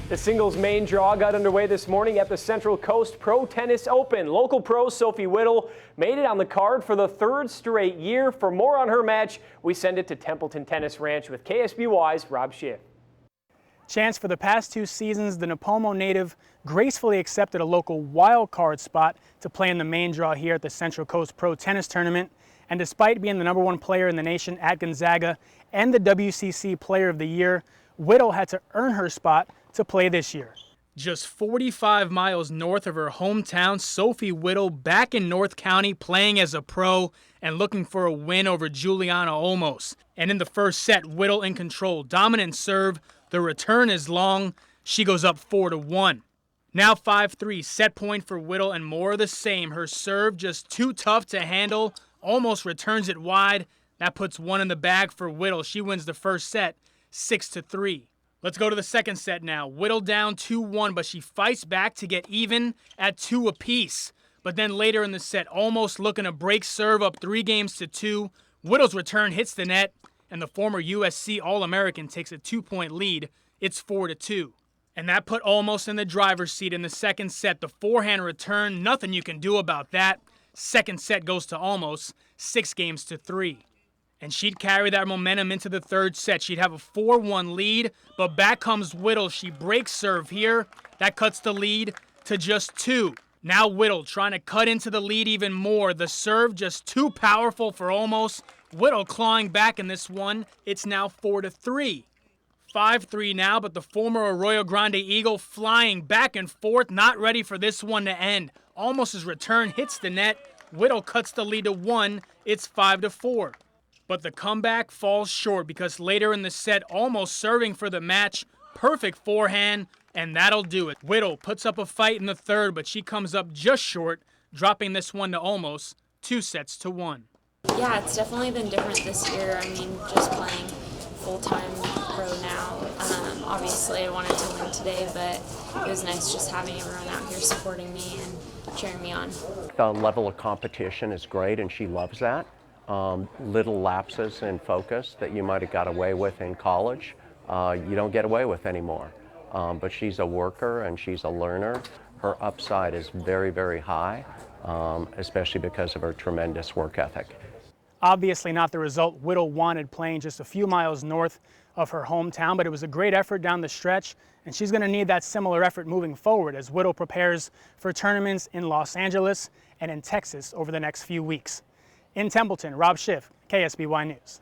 The singles main draw got underway this morning at the Central Coast Pro Tennis Open. Local pro Sophie Whittle made it on the card for the third straight year. For more on her match, we send it to Templeton Tennis Ranch with KSBY's Rob Schiff. Chance, for the past 2 seasons, the Napomo native gracefully accepted a local wild card spot to play in the main draw here at the Central Coast Pro Tennis Tournament. And despite being the #1 player in the nation at Gonzaga and the WCC Player of the Year, Whittle had to earn her spot to play this year. Just 45 miles north of her hometown, Sophie Whittle back in North County playing as a pro and looking for a win over GIULIANA OLMOS. And in the first set, Whittle in control, dominant serve. The return is long. She goes up 4-1. Now 5-3, set point for Whittle and more of the same. Her serve just too tough to handle, almost returns it wide. That puts one in the bag for Whittle. She wins the first set 6-3. Let's go to the second set now. Whittle down 2-1, but she fights back to get even at 2 apiece. But then later in the set, almost looking to break serve up 3-2. Whittle's return hits the net, and the former USC All-American takes a 2-point lead. It's 4-2. And that put OLMOS in the driver's seat in the second set. The forehand return, nothing you can do about that. Second set goes to OLMOS, 6-3. And she'd carry that momentum into the third set. She'd have a 4-1 lead, but back comes Whittle. She breaks serve here. That cuts the lead to just 2. Now Whittle trying to cut into the lead even more. The serve just too powerful for OLMOS. Whittle clawing back in this one. It's now 4-3. 5-3 now, but the former Arroyo Grande Eagle flying back and forth, not ready for this one to end. OLMOS's return hits the net. Whittle cuts the lead to 1. It's 5-4. But the comeback falls short because later in the set, OLMOS serving for the match. Perfect forehand, and that'll do it. Whittle puts up a fight in the third, but she comes up just short, dropping this one to OLMOS, 2-1. Yeah, it's definitely been different this year. I mean, just playing full-time pro now. Obviously, I wanted to win today, but it was nice just having everyone out here supporting me and cheering me on. The level of competition is great, and she loves that. Little lapses in focus that you might have got away with in college, you don't get away with anymore. But she's a worker and she's a learner. Her upside is very, very high, especially because of her tremendous work ethic. Obviously not the result Whittle wanted, playing just a few miles north of her hometown, but it was a great effort down the stretch, and she's going to need that similar effort moving forward as Whittle prepares for tournaments in Los Angeles and in Texas over the next few weeks. In Templeton, Rob Schiff, KSBY News.